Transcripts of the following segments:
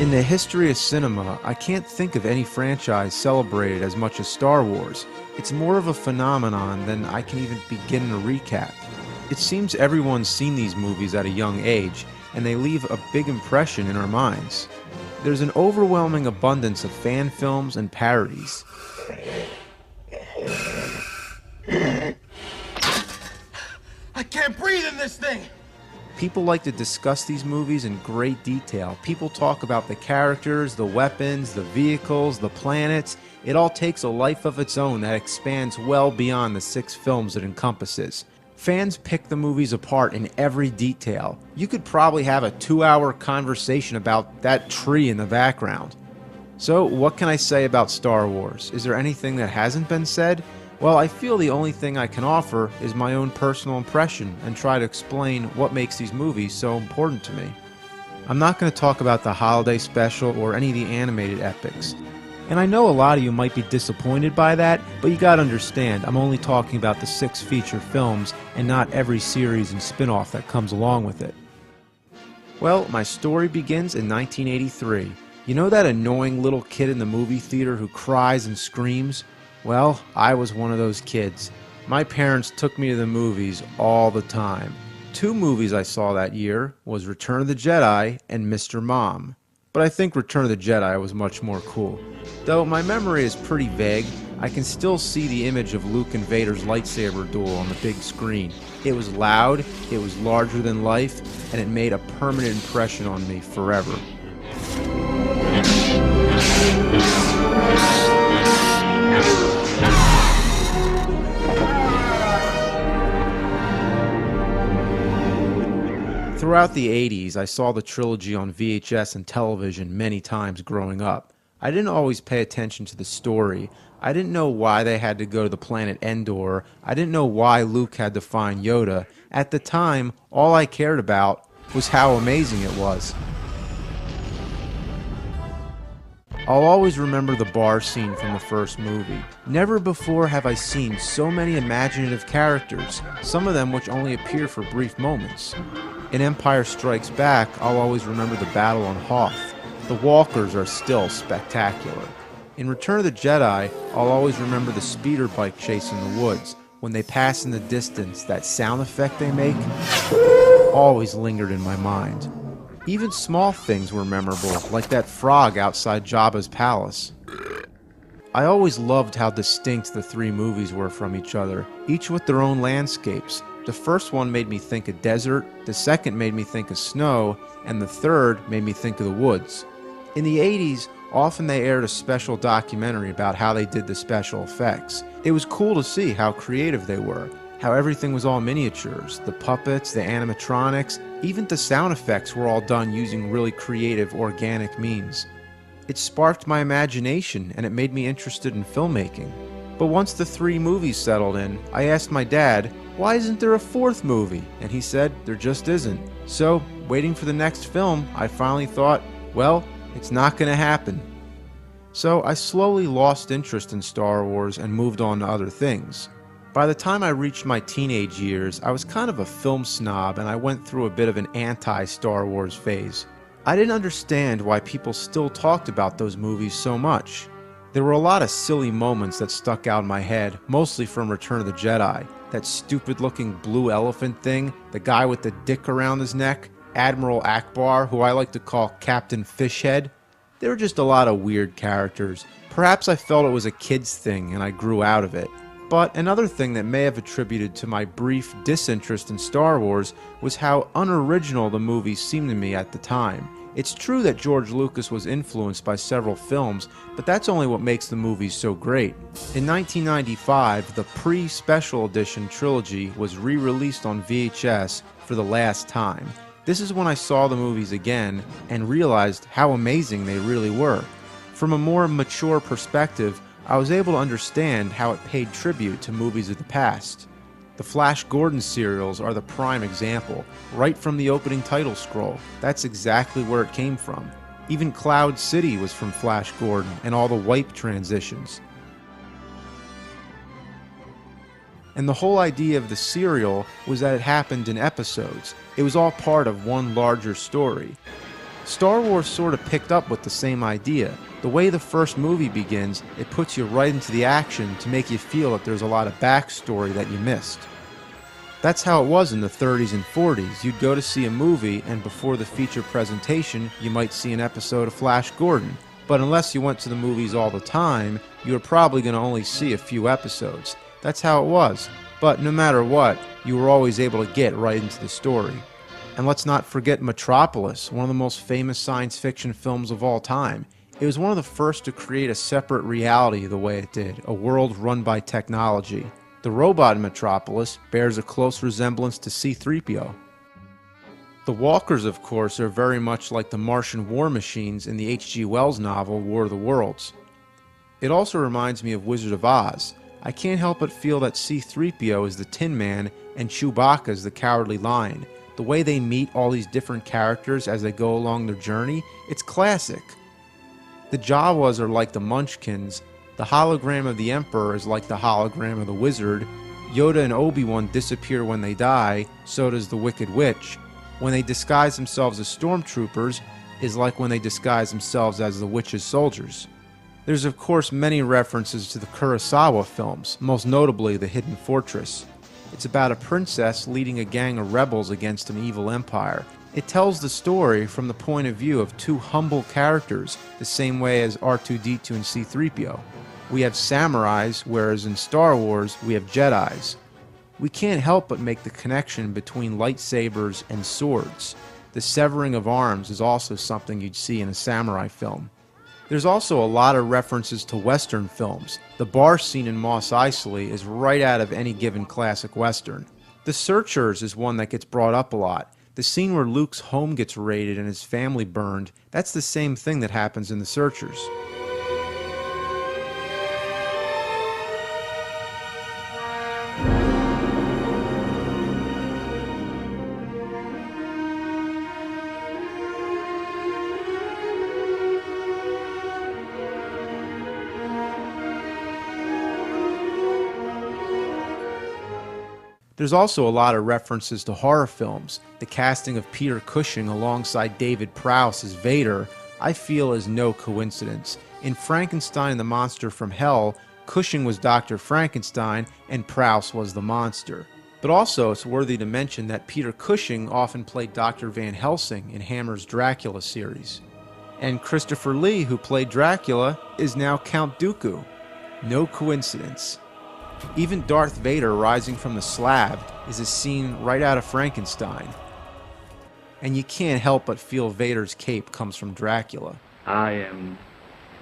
In the history of cinema, I can't think of any franchise celebrated as much as Star Wars. It's more of a phenomenon than I can even begin to recap. It seems everyone's seen these movies at a young age, and they leave a big impression in our minds. There's an overwhelming abundance of fan films and parodies. I can't breathe in this thing! People like to discuss these movies in great detail. People talk about the characters, the weapons, the vehicles, the planets. It all takes a life of its own that expands well beyond the 6 films it encompasses. Fans pick the movies apart in every detail. You could probably have a 2-hour conversation about that tree in the background. So, what can I say about Star Wars? Is there anything that hasn't been said? Well, I feel the only thing I can offer is my own personal impression and try to explain what makes these movies so important to me. I'm not going to talk about the holiday special or any of the animated epics. And I know a lot of you might be disappointed by that, but you gotta understand, I'm only talking about the 6 feature films and not every series and spin-off that comes along with it. Well, my story begins in 1983. You know that annoying little kid in the movie theater who cries and screams? Well, I was one of those kids. My parents took me to the movies all the time. 2 movies I saw that year was Return of the Jedi and Mr. Mom. But I think Return of the Jedi was much more cool. Though my memory is pretty vague, I can still see the image of Luke and Vader's lightsaber duel on the big screen. It was loud, it was larger than life, and it made a permanent impression on me forever. Throughout the 80s, I saw the trilogy on VHS and television many times growing up. I didn't always pay attention to the story. I didn't know why they had to go to the planet Endor. I didn't know why Luke had to find Yoda. At the time, all I cared about was how amazing it was. I'll always remember the bar scene from the first movie. Never before have I seen so many imaginative characters, some of them which only appear for brief moments. In Empire Strikes Back, I'll always remember the battle on Hoth. The walkers are still spectacular. In Return of the Jedi, I'll always remember the speeder bike chase in the woods. When they pass in the distance, that sound effect they make always lingered in my mind. Even small things were memorable, like that frog outside Jabba's palace. I always loved how distinct the 3 movies were from each other, each with their own landscapes. The first one made me think of desert, the second made me think of snow, and the third made me think of the woods. In the 80s, often they aired a special documentary about how they did the special effects. It was cool to see how creative they were, how everything was all miniatures, the puppets, the animatronics, even the sound effects were all done using really creative, organic means. It sparked my imagination and it made me interested in filmmaking. But once the 3 movies settled in, I asked my dad, why isn't there a 4th movie? And he said, there just isn't. So, waiting for the next film, I finally thought, well, it's not going to happen. So I slowly lost interest in Star Wars and moved on to other things. By the time I reached my teenage years, I was kind of a film snob and I went through a bit of an anti-Star Wars phase. I didn't understand why people still talked about those movies so much. There were a lot of silly moments that stuck out in my head, mostly from Return of the Jedi. That stupid-looking blue elephant thing, the guy with the dick around his neck, Admiral Akbar, who I like to call Captain Fishhead. There were just a lot of weird characters. Perhaps I felt it was a kid's thing and I grew out of it. But another thing that may have attributed to my brief disinterest in Star Wars was how unoriginal the movies seemed to me at the time. It's true that George Lucas was influenced by several films, but that's only what makes the movies so great. In 1995, the pre-special edition trilogy was re-released on VHS for the last time. This is when I saw the movies again and realized how amazing they really were. From a more mature perspective, I was able to understand how it paid tribute to movies of the past. The Flash Gordon serials are the prime example, right from the opening title scroll. That's exactly where it came from. Even Cloud City was from Flash Gordon and all the wipe transitions. And the whole idea of the serial was that it happened in episodes. It was all part of one larger story. Star Wars sort of picked up with the same idea. The way the first movie begins, it puts you right into the action to make you feel that there's a lot of backstory that you missed. That's how it was in the 30s and 40s. You'd go to see a movie, and before the feature presentation, you might see an episode of Flash Gordon. But unless you went to the movies all the time, you were probably going to only see a few episodes. That's how it was. But no matter what, you were always able to get right into the story. And let's not forget Metropolis, one of the most famous science fiction films of all time. It was one of the first to create a separate reality the way it did, a world run by technology. The robot in Metropolis bears a close resemblance to C-3PO. The walkers, of course, are very much like the Martian war machines in the H.G. Wells novel War of the Worlds. It also reminds me of Wizard of Oz. I can't help but feel that C-3PO is the Tin Man and Chewbacca is the Cowardly Lion. The way they meet all these different characters as they go along their journey, it's classic. The Jawas are like the Munchkins. The hologram of the Emperor is like the hologram of the Wizard. Yoda and Obi-Wan disappear when they die, so does the Wicked Witch. When they disguise themselves as stormtroopers is like when they disguise themselves as the Witch's soldiers. There's of course many references to the Kurosawa films, most notably The Hidden Fortress. It's about a princess leading a gang of rebels against an evil empire. It tells the story from the point of view of two humble characters, the same way as R2-D2 and C-3PO. We have samurais, whereas in Star Wars, we have Jedis. We can't help but make the connection between lightsabers and swords. The severing of arms is also something you'd see in a samurai film. There's also a lot of references to Western films. The bar scene in Mos Eisley is right out of any given classic Western. The Searchers is one that gets brought up a lot. The scene where Luke's home gets raided and his family burned, that's the same thing that happens in The Searchers. There's also a lot of references to horror films. The casting of Peter Cushing alongside David Prowse as Vader, I feel is no coincidence. In Frankenstein the Monster from Hell, Cushing was Dr. Frankenstein and Prowse was the monster. But also it's worthy to mention that Peter Cushing often played Dr. Van Helsing in Hammer's Dracula series. And Christopher Lee, who played Dracula, is now Count Dooku. No coincidence. Even Darth Vader rising from the slab is a scene right out of Frankenstein. And you can't help but feel Vader's cape comes from Dracula. I am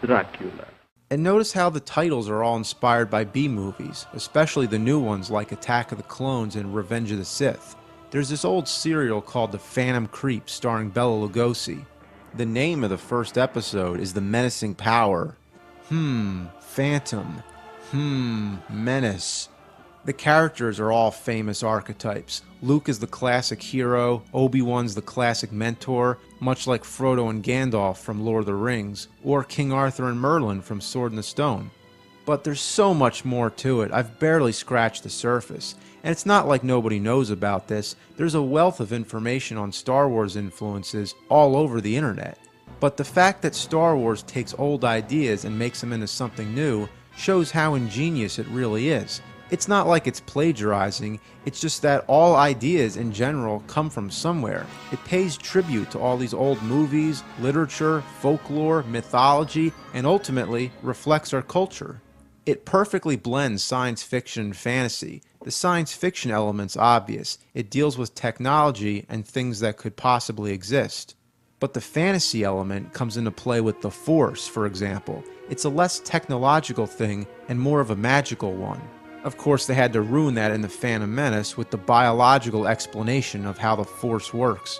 Dracula. And notice how the titles are all inspired by B-movies, especially the new ones like Attack of the Clones and Revenge of the Sith. There's this old serial called The Phantom Creep starring Bela Lugosi. The name of the first episode is The Menacing Power. Phantom. Menace. The characters are all famous archetypes. Luke is the classic hero, Obi-Wan's the classic mentor, much like Frodo and Gandalf from Lord of the Rings, or King Arthur and Merlin from Sword in the Stone. But there's so much more to it, I've barely scratched the surface. And it's not like nobody knows about this, there's a wealth of information on Star Wars influences all over the internet. But the fact that Star Wars takes old ideas and makes them into something new shows how ingenious it really is. It's not like it's plagiarizing, it's just that all ideas in general come from somewhere. It pays tribute to all these old movies, literature, folklore, mythology, and ultimately reflects our culture. It perfectly blends science fiction and fantasy. The science fiction element's obvious. It deals with technology and things that could possibly exist. But the fantasy element comes into play with the Force, for example. It's a less technological thing and more of a magical one. Of course, they had to ruin that in The Phantom Menace with the biological explanation of how the Force works.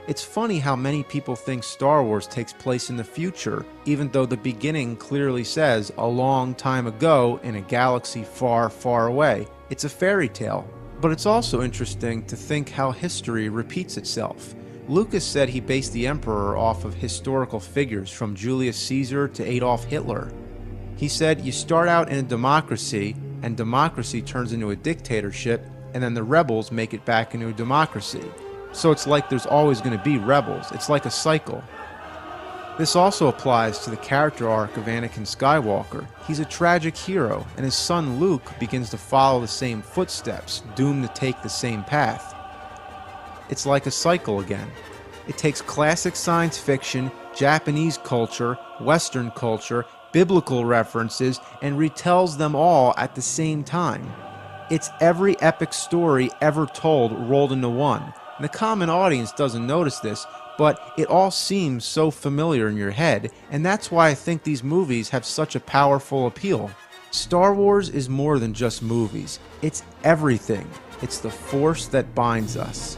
It's funny how many people think Star Wars takes place in the future, even though the beginning clearly says a long time ago in a galaxy far, far away. It's a fairy tale. But it's also interesting to think how history repeats itself. Lucas said he based the Emperor off of historical figures from Julius Caesar to Adolf Hitler. He said you start out in a democracy, and democracy turns into a dictatorship, and then the rebels make it back into a democracy. So it's like there's always going to be rebels. It's like a cycle. This also applies to the character arc of Anakin Skywalker. He's a tragic hero, and his son Luke begins to follow the same footsteps, doomed to take the same path. It's like a cycle again. It takes classic science fiction, Japanese culture, Western culture, biblical references, and retells them all at the same time. It's every epic story ever told rolled into one. And the common audience doesn't notice this, but it all seems so familiar in your head, and that's why I think these movies have such a powerful appeal. Star Wars is more than just movies. It's everything. It's the force that binds us.